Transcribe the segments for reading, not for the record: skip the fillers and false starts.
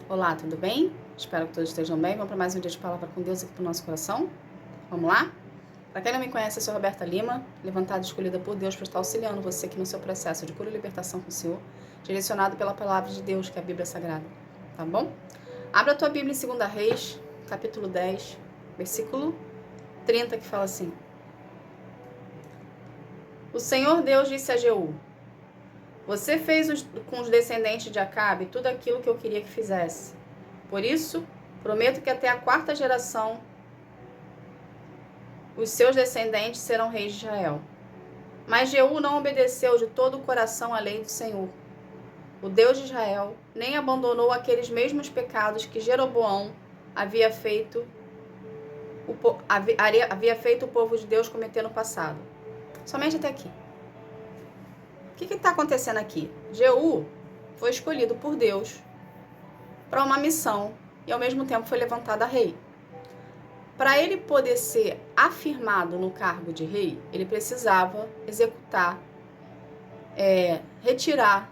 Olá, tudo bem? Espero que todos estejam bem. Vamos para mais um dia de palavra com Deus aqui para o nosso coração? Vamos lá? Para quem não me conhece, eu sou Roberta Lima, levantada e escolhida por Deus para estar auxiliando você aqui no seu processo de cura e libertação com o Senhor, direcionado pela palavra de Deus, que é a Bíblia Sagrada. Tá bom? Abra a tua Bíblia em 2 Reis, capítulo 10, versículo 30, que fala assim: O Senhor Deus disse a Jeú: Você fez com os descendentes de Acabe tudo aquilo que eu queria que fizesse. Por isso, prometo que até a 4ª geração os seus descendentes serão reis de Israel. Mas Jeú não obedeceu de todo o coração à lei do Senhor, o Deus de Israel, nem abandonou aqueles mesmos pecados que Jeroboão havia feito o povo de Deus cometer no passado. Somente até aqui. O que está acontecendo aqui? Jeú foi escolhido por Deus para uma missão e ao mesmo tempo foi levantado a rei. Para ele poder ser afirmado no cargo de rei, ele precisava executar, retirar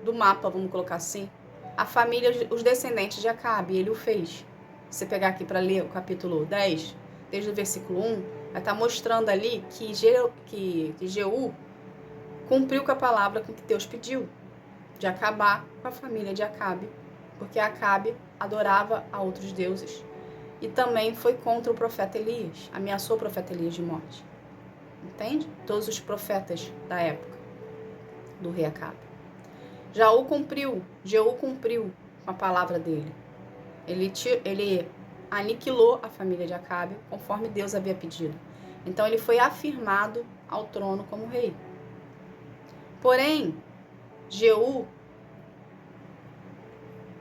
do mapa, vamos colocar assim, a família, os descendentes de Acabe, e ele o fez. Se você pegar aqui para ler o capítulo 10, desde o versículo 1, vai estar mostrando ali que Jeú cumpriu com a palavra que Deus pediu, de acabar com a família de Acabe, porque Acabe adorava a outros deuses. E também foi contra o profeta Elias, ameaçou o profeta Elias de morte. Entende? Todos os profetas da época do rei Acabe. Jeú cumpriu com a palavra dele. Ele aniquilou a família de Acabe, conforme Deus havia pedido. Então ele foi afirmado ao trono como rei. Porém, Jeú,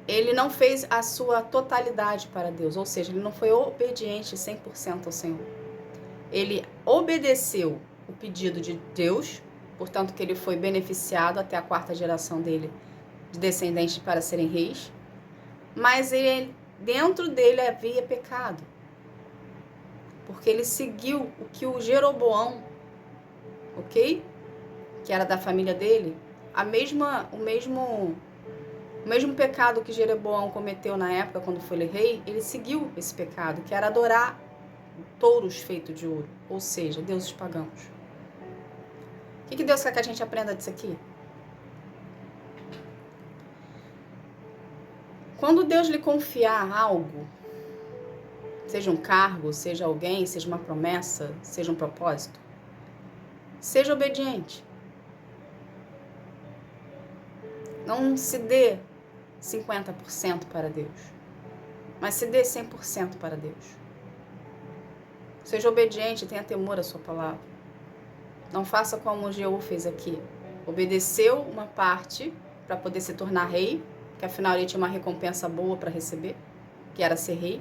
ele não fez a sua totalidade para Deus, ou seja, ele não foi obediente 100% ao Senhor. Ele obedeceu o pedido de Deus, portanto que ele foi beneficiado até a 4ª geração dele, de descendentes para serem reis, mas dentro dele havia pecado, porque ele seguiu o que o Jeroboão, ok? Que era da família dele, o mesmo pecado que Jeroboão cometeu na época quando foi rei, ele seguiu esse pecado, que era adorar touros feitos de ouro, ou seja, deuses pagãos. O que Deus quer que a gente aprenda disso aqui? Quando Deus lhe confiar algo, seja um cargo, seja alguém, seja uma promessa, seja um propósito, seja obediente. Não se dê 50% para Deus, mas se dê 100% para Deus. Seja obediente e tenha temor à sua palavra. Não faça como o Jeú fez aqui. Obedeceu uma parte para poder se tornar rei, que afinal ele tinha uma recompensa boa para receber, que era ser rei.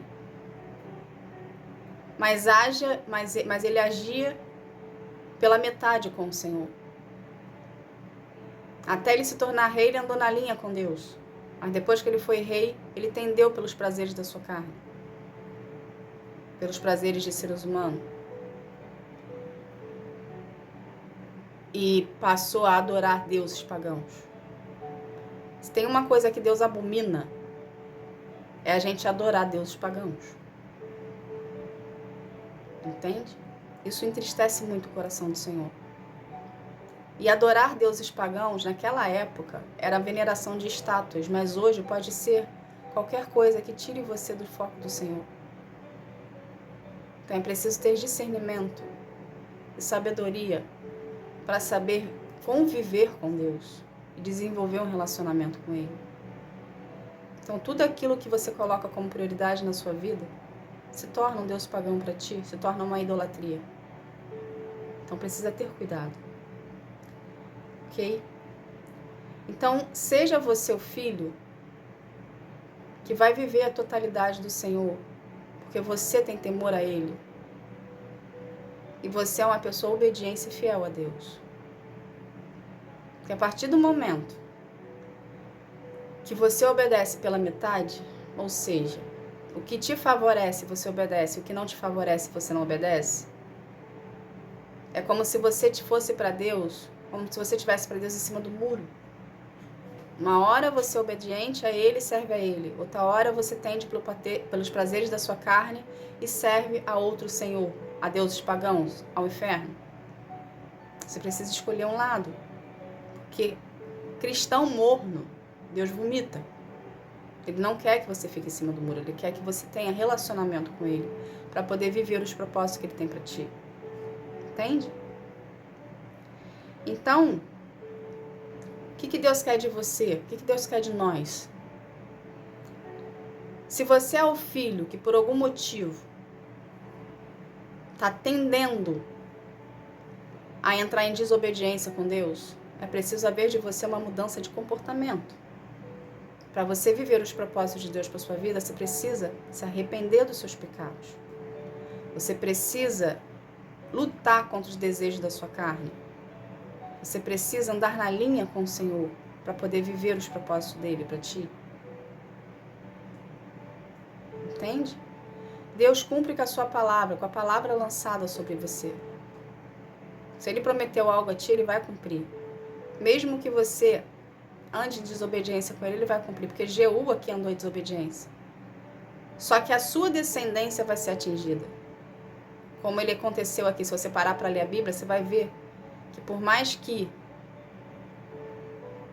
Mas ele agia pela metade com o Senhor. Até ele se tornar rei, ele andou na linha com Deus. Mas depois que ele foi rei, ele tendeu pelos prazeres da sua carne, pelos prazeres de seres humanos. E passou a adorar deuses pagãos. Se tem uma coisa que Deus abomina, é a gente adorar deuses pagãos. Entende? Isso entristece muito o coração do Senhor. E adorar deuses pagãos, naquela época, era a veneração de estátuas, mas hoje pode ser qualquer coisa que tire você do foco do Senhor. Então é preciso ter discernimento e sabedoria para saber conviver com Deus e desenvolver um relacionamento com Ele. Então tudo aquilo que você coloca como prioridade na sua vida se torna um Deus pagão para ti, se torna uma idolatria. Então precisa ter cuidado. Ok? Então, seja você o filho que vai viver a totalidade do Senhor, porque você tem temor a Ele. E você é uma pessoa obediente e fiel a Deus. Porque a partir do momento que você obedece pela metade, ou seja, o que te favorece você obedece, o que não te favorece você não obedece, é como se você fosse para Deus, como se você estivesse para Deus em cima do muro. Uma hora você é obediente a ele e serve a ele. Outra hora você tende pelos prazeres da sua carne e serve a outro senhor, a deuses pagãos, ao inferno. Você precisa escolher um lado. Porque cristão morno, Deus vomita. Ele não quer que você fique em cima do muro. Ele quer que você tenha relacionamento com ele para poder viver os propósitos que ele tem para ti. Entende? Então, o que Deus quer de você? O que Deus quer de nós? Se você é o filho que por algum motivo está tendendo a entrar em desobediência com Deus, é preciso haver de você uma mudança de comportamento. Para você viver os propósitos de Deus para sua vida, você precisa se arrepender dos seus pecados. Você precisa lutar contra os desejos da sua carne. Você precisa andar na linha com o Senhor para poder viver os propósitos dele para ti. Entende? Deus cumpre com a sua palavra, com a palavra lançada sobre você. Se ele prometeu algo a ti, ele vai cumprir. Mesmo que você ande em desobediência com ele, ele vai cumprir. Porque Jeú aqui andou em desobediência. Só que a sua descendência vai ser atingida. Como ele aconteceu aqui, se você parar para ler a Bíblia, você vai ver que por mais que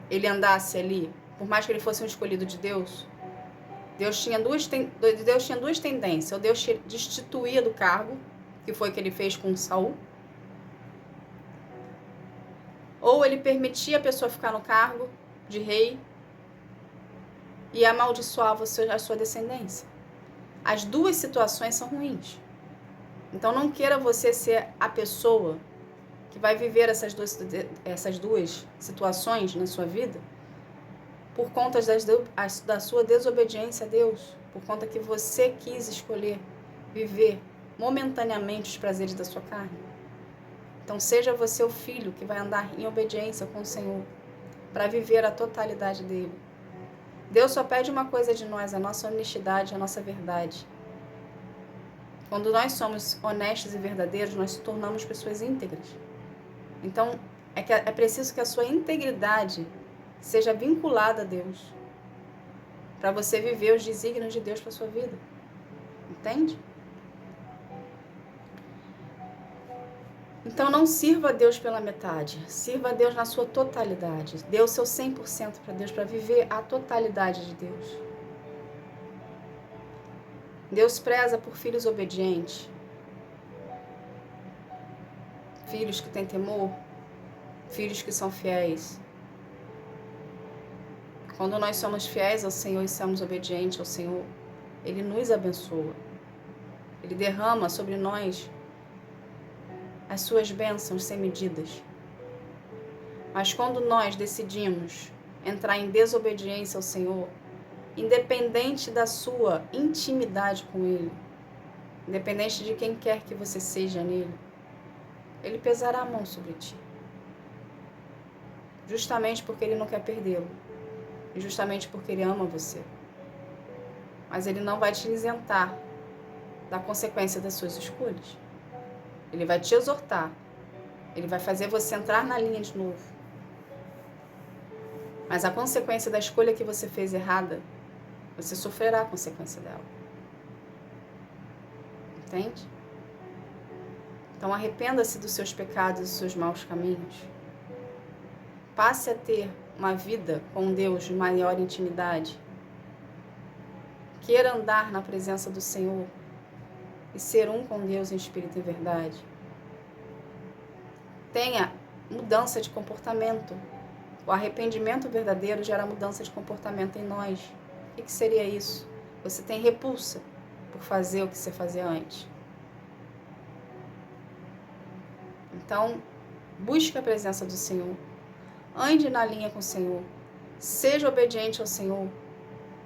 ele andasse ali, por mais que ele fosse um escolhido de Deus, Deus tinha duas tendências. Ou Deus te destituía do cargo, que foi o que ele fez com Saul, ou ele permitia a pessoa ficar no cargo de rei e amaldiçoava a sua descendência. As duas situações são ruins. Então não queira você ser a pessoa que vai viver essas duas situações na sua vida por conta da sua desobediência a Deus, por conta que você quis escolher viver momentaneamente os prazeres da sua carne. Então seja você o filho que vai andar em obediência com o Senhor para viver a totalidade dele. Deus só pede uma coisa de nós, a nossa honestidade, a nossa verdade. Quando nós somos honestos e verdadeiros, nós nos tornamos pessoas íntegras. Então, é preciso que a sua integridade seja vinculada a Deus, para você viver os desígnios de Deus para a sua vida. Entende? Então, não sirva a Deus pela metade. Sirva a Deus na sua totalidade. Dê o seu 100% para Deus, para viver a totalidade de Deus. Deus preza por filhos obedientes. Filhos que têm temor. Filhos que são fiéis. Quando nós somos fiéis ao Senhor e somos obedientes ao Senhor, Ele nos abençoa. Ele derrama sobre nós as suas bênçãos sem medidas. Mas quando nós decidimos entrar em desobediência ao Senhor, independente da sua intimidade com Ele, independente de quem quer que você seja nele, Ele pesará a mão sobre ti. Justamente porque Ele não quer perdê-lo. E justamente porque Ele ama você. Mas Ele não vai te isentar da consequência das suas escolhas. Ele vai te exortar. Ele vai fazer você entrar na linha de novo. Mas a consequência da escolha que você fez errada, você sofrerá a consequência dela. Entende? Então arrependa-se dos seus pecados e dos seus maus caminhos. Passe a ter uma vida com Deus de maior intimidade. Queira andar na presença do Senhor e ser um com Deus em espírito e verdade. Tenha mudança de comportamento. O arrependimento verdadeiro gera mudança de comportamento em nós. O que seria isso? Você tem repulsa por fazer o que você fazia antes. Então, busque a presença do Senhor. Ande na linha com o Senhor. Seja obediente ao Senhor.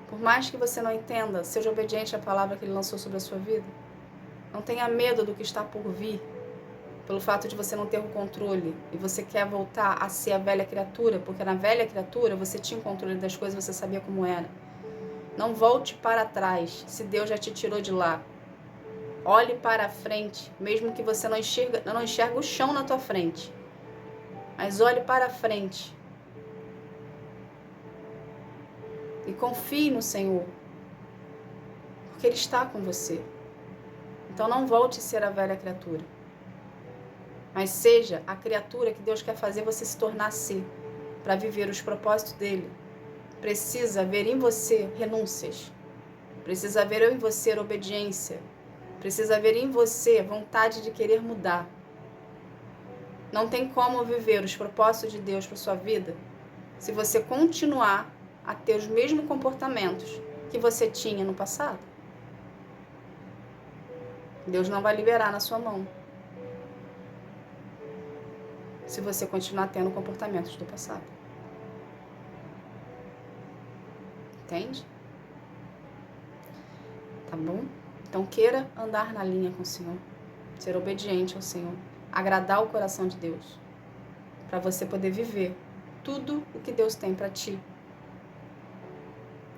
Por mais que você não entenda, seja obediente à palavra que Ele lançou sobre a sua vida. Não tenha medo do que está por vir, pelo fato de você não ter o controle e você quer voltar a ser a velha criatura, porque na velha criatura você tinha o controle das coisas, você sabia como era. Não volte para trás, se Deus já te tirou de lá. Olhe para a frente, mesmo que você não enxerga o chão na tua frente. Mas olhe para a frente. confie no Senhor, porque Ele está com você. Então não volte a ser a velha criatura, mas seja a criatura que Deus quer fazer você se tornar ser, para viver os propósitos dEle. Precisa haver em você renúncias, precisa haver em você obediência, precisa haver em você vontade de querer mudar. Não tem como viver os propósitos de Deus para sua vida se você continuar a ter os mesmos comportamentos que você tinha no passado. Deus não vai liberar na sua mão se você continuar tendo comportamentos do passado. Entende? Tá bom? Então queira andar na linha com o Senhor, ser obediente ao Senhor, agradar o coração de Deus, para você poder viver tudo o que Deus tem para ti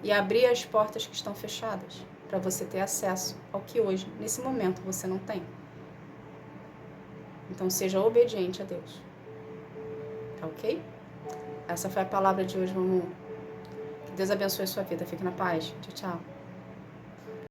e abrir as portas que estão fechadas, para você ter acesso ao que hoje, nesse momento, você não tem. Então seja obediente a Deus. Tá ok? Essa foi a palavra de hoje, vamos. Que Deus abençoe a sua vida. Fique na paz. Tchau, tchau.